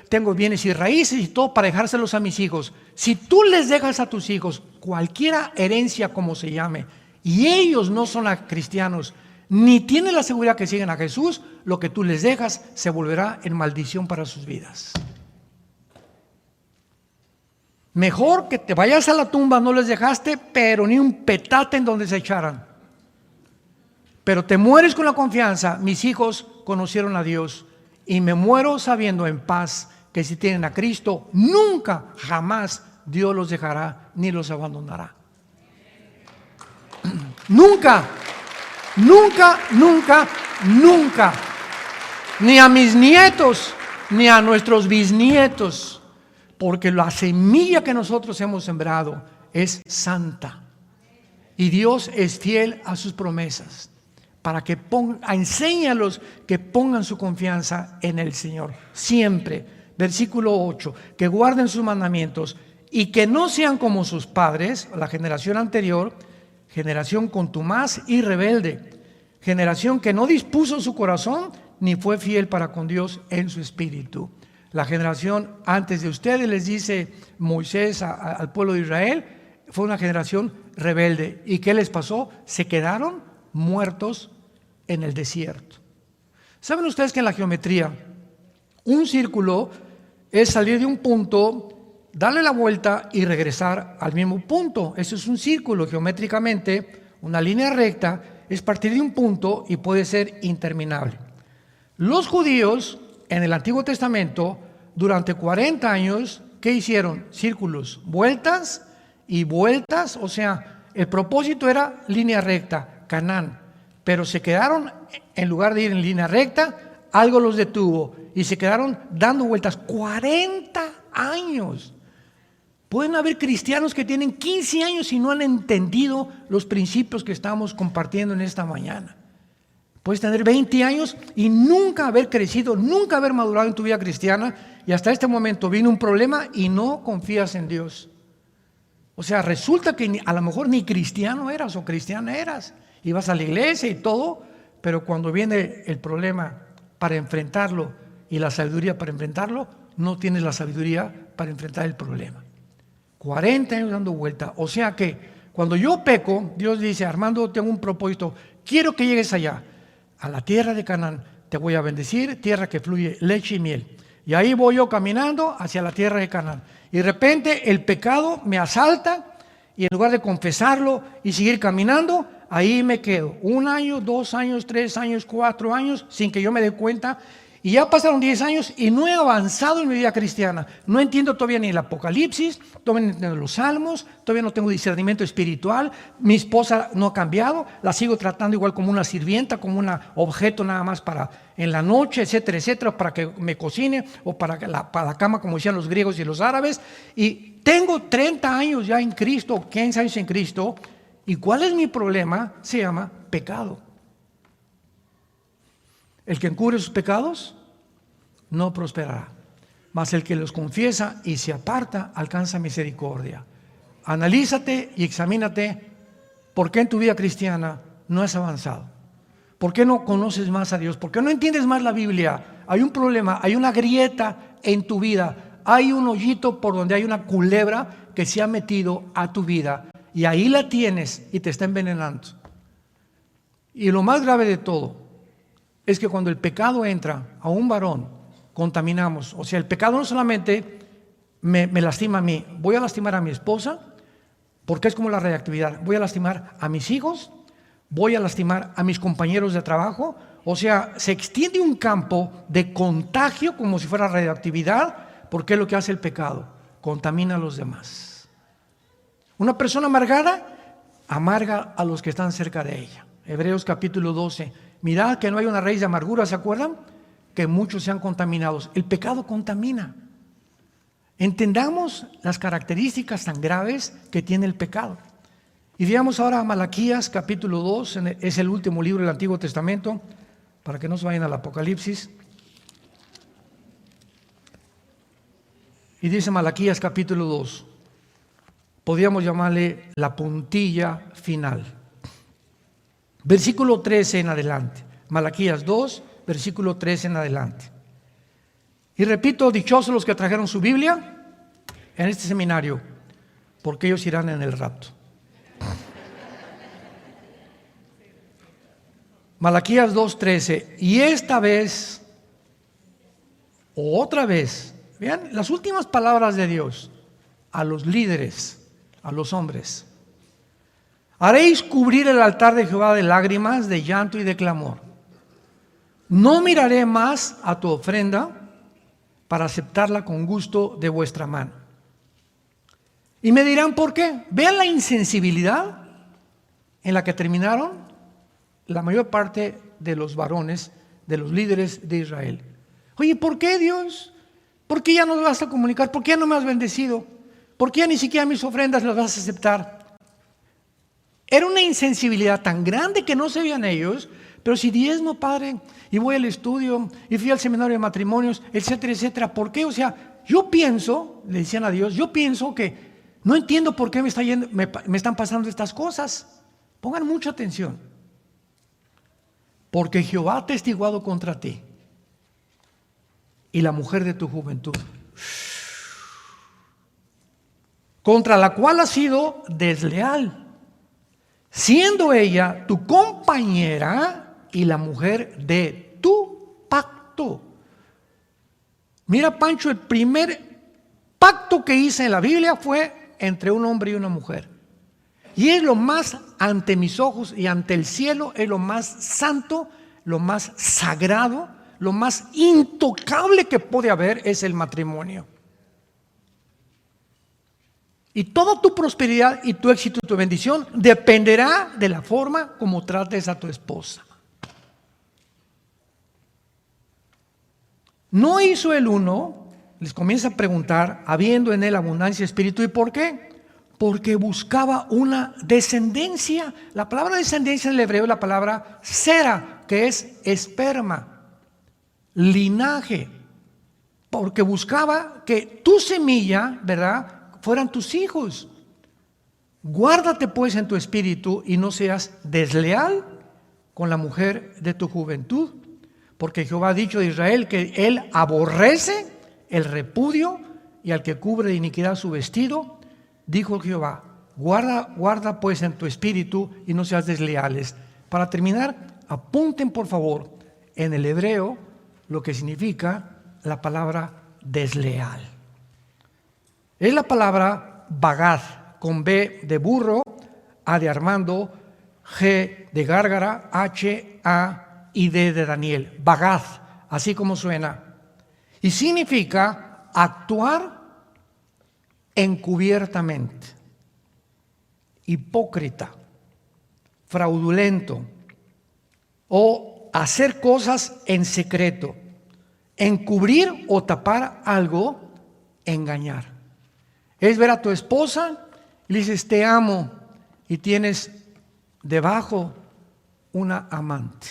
tengo bienes y raíces y todo para dejárselos a mis hijos. Si tú les dejas a tus hijos cualquier herencia como se llame, y ellos no son cristianos, ni tienen la seguridad que siguen a Jesús, lo que tú les dejas se volverá en maldición para sus vidas. Mejor que te vayas a la tumba, no les dejaste, pero ni un petate en donde se echaran. Pero te mueres con la confianza, mis hijos conocieron a Dios y me muero sabiendo en paz que si tienen a Cristo, nunca, jamás Dios los dejará ni los abandonará. Nunca, nunca, nunca, nunca. Ni a mis nietos, ni a nuestros bisnietos. Porque la semilla que nosotros hemos sembrado es santa. Y Dios es fiel a sus promesas. Para que enséñalos que pongan su confianza en el Señor. Siempre. Versículo 8. Que guarden sus mandamientos y que no sean como sus padres, la generación anterior, generación contumaz y rebelde, generación que no dispuso su corazón ni fue fiel para con Dios en su espíritu. La generación antes de ustedes, les dice Moisés al pueblo de Israel, fue una generación rebelde. ¿Y qué les pasó? Se quedaron muertos en el desierto. ¿Saben ustedes que en la geometría un círculo es salir de un punto, darle la vuelta y regresar al mismo punto? Eso es un círculo geométricamente. Una línea recta es partir de un punto y puede ser interminable. Los judíos en el Antiguo Testamento, durante 40 años, ¿qué hicieron? Círculos, vueltas y vueltas. O sea, el propósito era línea recta, Canaán. Pero se quedaron, en lugar de ir en línea recta, algo los detuvo y se quedaron dando vueltas 40 años. Pueden haber cristianos que tienen 15 años y no han entendido los principios que estamos compartiendo en esta mañana. Puedes tener 20 años y nunca haber crecido, nunca haber madurado en tu vida cristiana, y hasta este momento viene un problema y no confías en Dios. O sea, resulta que a lo mejor ni cristiano eras o cristiana eras. Ibas a la iglesia y todo, pero cuando viene el problema para enfrentarlo y la sabiduría para enfrentarlo, no tienes la sabiduría para enfrentar el problema. 40 años dando vuelta. O sea que cuando yo peco, Dios dice: Armando, tengo un propósito, quiero que llegues allá, a la tierra de Canaán, te voy a bendecir, tierra que fluye leche y miel. Y ahí voy yo caminando hacia la tierra de Canaán. Y de repente el pecado me asalta y en lugar de confesarlo y seguir caminando, ahí me quedo. 1 año, 2 años, 3 años, 4 años, sin que yo me dé cuenta. Y ya pasaron 10 años y no he avanzado en mi vida cristiana. No entiendo todavía ni el Apocalipsis, todavía no entiendo los Salmos, todavía no tengo discernimiento espiritual. Mi esposa no ha cambiado, la sigo tratando igual como una sirvienta, como un objeto nada más para en la noche, etcétera, etcétera, para que me cocine o para la cama, como decían los griegos y los árabes. Y tengo 30 años ya en Cristo, 15 años en Cristo. ¿Y cuál es mi problema? Se llama pecado. El que encubre sus pecados no prosperará, mas el que los confiesa y se aparta alcanza misericordia. Analízate y examínate por qué en tu vida cristiana no has avanzado. ¿Por qué no conoces más a Dios? ¿Por qué no entiendes más la Biblia? Hay un problema, hay una grieta en tu vida, hay un hoyito por donde hay una culebra que se ha metido a tu vida y ahí la tienes y te está envenenando. Y lo más grave de todo es que cuando el pecado entra a un varón, contaminamos. O sea, el pecado no solamente me lastima a mí, voy a lastimar a mi esposa, porque es como la reactividad. Voy a lastimar a mis hijos, voy a lastimar a mis compañeros de trabajo. O sea, se extiende un campo de contagio como si fuera radioactividad, porque es lo que hace el pecado, contamina a los demás. Una persona amargada amarga a los que están cerca de ella. Hebreos capítulo 12. Mirad que no hay una raíz de amargura, ¿se acuerdan? Que muchos sean contaminados. El pecado contamina. Entendamos las características tan graves que tiene el pecado. Y veamos ahora a Malaquías capítulo 2, es el último libro del Antiguo Testamento, para que no se vayan al Apocalipsis. Y dice Malaquías capítulo 2, podríamos llamarle la puntilla final. Versículo 13 en adelante. Malaquías 2, versículo 13 en adelante. Y repito, dichosos los que trajeron su Biblia en este seminario, porque ellos irán en el rapto. Malaquías 2:13. Y esta vez, o otra vez, vean las últimas palabras de Dios a los líderes, a los hombres. Haréis cubrir el altar de Jehová de lágrimas, de llanto y de clamor. No miraré más a tu ofrenda para aceptarla con gusto de vuestra mano. Y me dirán, ¿por qué? Vean la insensibilidad en la que terminaron la mayor parte de los varones, de los líderes de Israel. Oye, ¿por qué, Dios? ¿Por qué ya no me vas a comunicar? ¿Por qué ya no me has bendecido? ¿Por qué ya ni siquiera mis ofrendas las vas a aceptar? Era una insensibilidad tan grande que no se veían ellos, pero si diezmo, padre, y voy al estudio, y fui al seminario de matrimonios, etcétera, etcétera. ¿Por qué? O sea, yo pienso, le decían a Dios, yo pienso que no entiendo por qué me están pasando estas cosas. Pongan mucha atención. Porque Jehová ha testiguado contra ti. y la mujer de tu juventud, contra la cual has sido desleal, siendo ella tu compañera y la mujer de tu pacto. Mira, Pancho, el primer pacto que hice en la Biblia fue entre un hombre y una mujer. Y es lo más, ante mis ojos y ante el cielo, es lo más santo, lo más sagrado, lo más intocable que puede haber es el matrimonio. Y toda tu prosperidad y tu éxito y tu bendición dependerá de la forma como trates a tu esposa. No hizo el uno, les comienza a preguntar, habiendo en él abundancia de espíritu. ¿Y por qué? Porque buscaba una descendencia. La palabra descendencia en el hebreo es la palabra sera, que es esperma, linaje. Porque buscaba que tu semilla, ¿verdad?, fueran tus hijos. Guárdate pues en tu espíritu y no seas desleal con la mujer de tu juventud, porque Jehová ha dicho de Israel que él aborrece el repudio y al que cubre de iniquidad su vestido. Dijo Jehová, guarda pues en tu espíritu y no seas desleales. Para terminar, apunten por favor en el hebreo lo que significa la palabra desleal. Es la palabra bagad, con B de burro, A de Armando, G de Gárgara, H, A y D de Daniel. Bagad, así como suena. Y significa actuar encubiertamente, hipócrita, fraudulento, o hacer cosas en secreto, encubrir o tapar algo, engañar. Es ver a tu esposa y le dices te amo y tienes debajo una amante.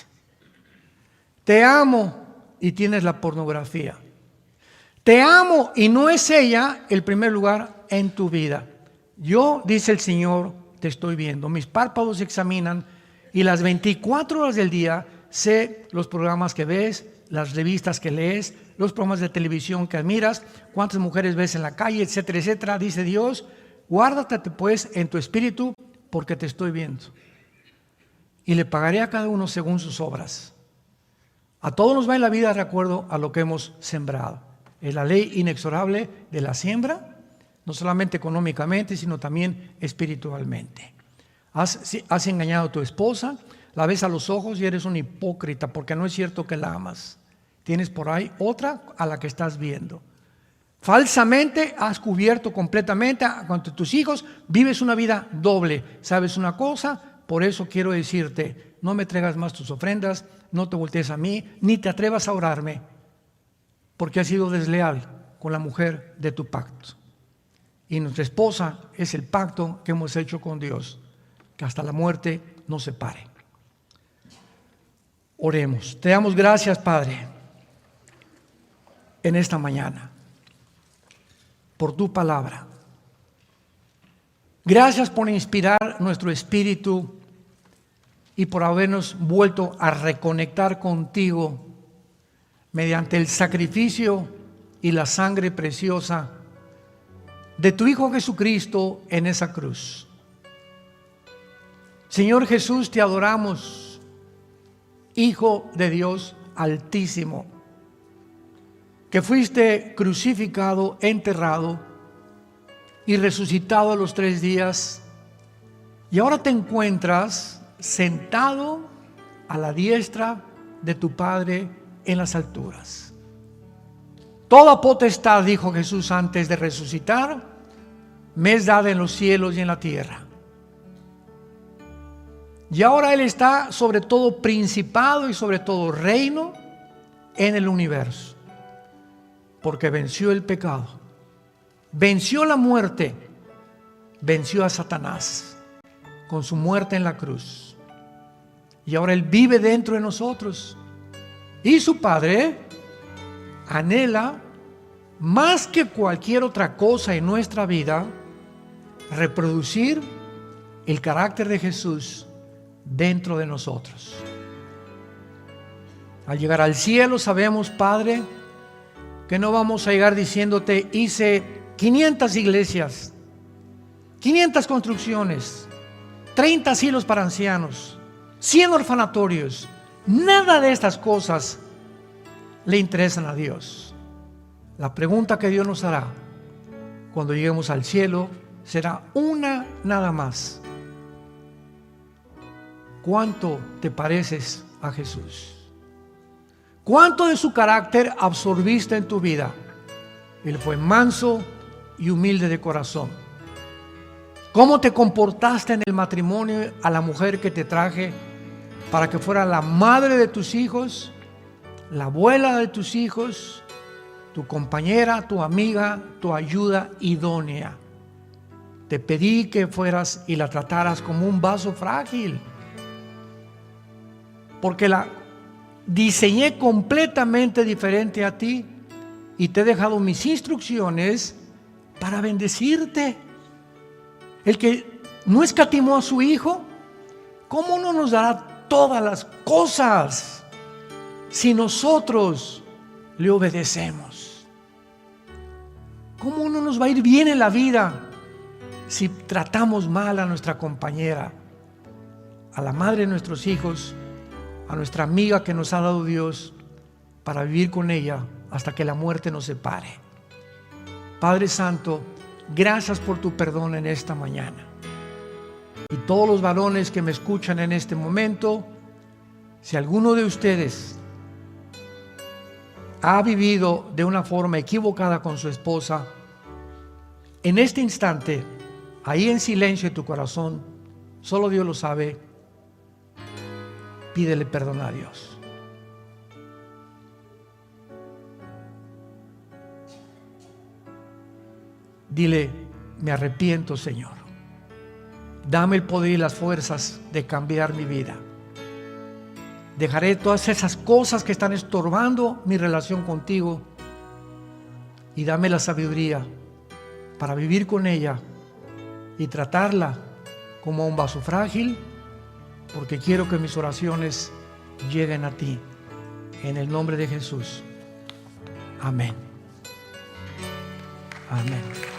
Te amo y tienes la pornografía. Te amo y no es ella el primer lugar en tu vida. Yo, dice el Señor, te estoy viendo. Mis párpados se examinan y las 24 horas del día sé los programas que ves, las revistas que lees, los programas de televisión que admiras, cuántas mujeres ves en la calle, etcétera, etcétera. Dice Dios, guárdate pues en tu espíritu porque te estoy viendo. Y le pagaré a cada uno según sus obras. A todos nos va en la vida de acuerdo a lo que hemos sembrado. Es la ley inexorable de la siembra, no solamente económicamente, sino también espiritualmente. Has engañado a tu esposa, la ves a los ojos y eres un hipócrita porque no es cierto que la amas. Tienes por ahí otra a la que estás viendo. Falsamente has cubierto completamente con tus hijos, vives una vida doble. ¿Sabes una cosa? Por eso quiero decirte, no me traigas más tus ofrendas, no te voltees a mí, ni te atrevas a orarme, porque has sido desleal con la mujer de tu pacto. Y nuestra esposa es el pacto que hemos hecho con Dios, que hasta la muerte nos separe. Oremos. Te damos gracias, Padre, en esta mañana, por tu palabra. Gracias por inspirar nuestro espíritu y por habernos vuelto a reconectar contigo mediante el sacrificio y la sangre preciosa de tu Hijo Jesucristo en esa cruz. Señor Jesús, te adoramos, Hijo de Dios Altísimo, que fuiste crucificado, enterrado y resucitado a los 3 días, y ahora te encuentras sentado a la diestra de tu Padre en las alturas. Toda potestad, dijo Jesús antes de resucitar, me es dada en los cielos y en la tierra. Y ahora Él está sobre todo principado y sobre todo reino en el universo, porque venció el pecado, venció la muerte, venció a Satanás con su muerte en la cruz. Y ahora Él vive dentro de nosotros. Y su Padre anhela más que cualquier otra cosa en nuestra vida reproducir el carácter de Jesús dentro de nosotros. Al llegar al cielo sabemos, Padre, que no vamos a llegar diciéndote: hice 500 iglesias, 500 construcciones, 30 asilos para ancianos, 100 orfanatorios. Nada de estas cosas le interesan a Dios. La pregunta que Dios nos hará cuando lleguemos al cielo será una nada más: ¿cuánto te pareces a Jesús? ¿Cuánto de su carácter absorbiste en tu vida? Él fue manso y humilde de corazón. ¿Cómo te comportaste en el matrimonio a la mujer que te traje para que fuera la madre de tus hijos, la abuela de tus hijos, tu compañera, tu amiga, tu ayuda idónea? Te pedí que fueras y la trataras como un vaso frágil, porque la diseñé completamente diferente a ti y te he dejado mis instrucciones para bendecirte. El que no escatimó a su hijo, ¿cómo no nos dará todas las cosas si nosotros le obedecemos? ¿Cómo no nos va a ir bien en la vida si tratamos mal a nuestra compañera, a la madre de nuestros hijos, a nuestra amiga que nos ha dado Dios para vivir con ella hasta que la muerte nos separe? Padre Santo, gracias por tu perdón en esta mañana. Y todos los varones que me escuchan en este momento, si alguno de ustedes ha vivido de una forma equivocada con su esposa, en este instante, ahí en silencio en tu corazón, solo Dios lo sabe, pídele perdón a Dios. Dile: me arrepiento, Señor. Dame el poder y las fuerzas de cambiar mi vida. Dejaré todas esas cosas que están estorbando mi relación contigo y dame la sabiduría para vivir con ella y tratarla como un vaso frágil, porque quiero que mis oraciones lleguen a ti. En el nombre de Jesús. Amén. Amén.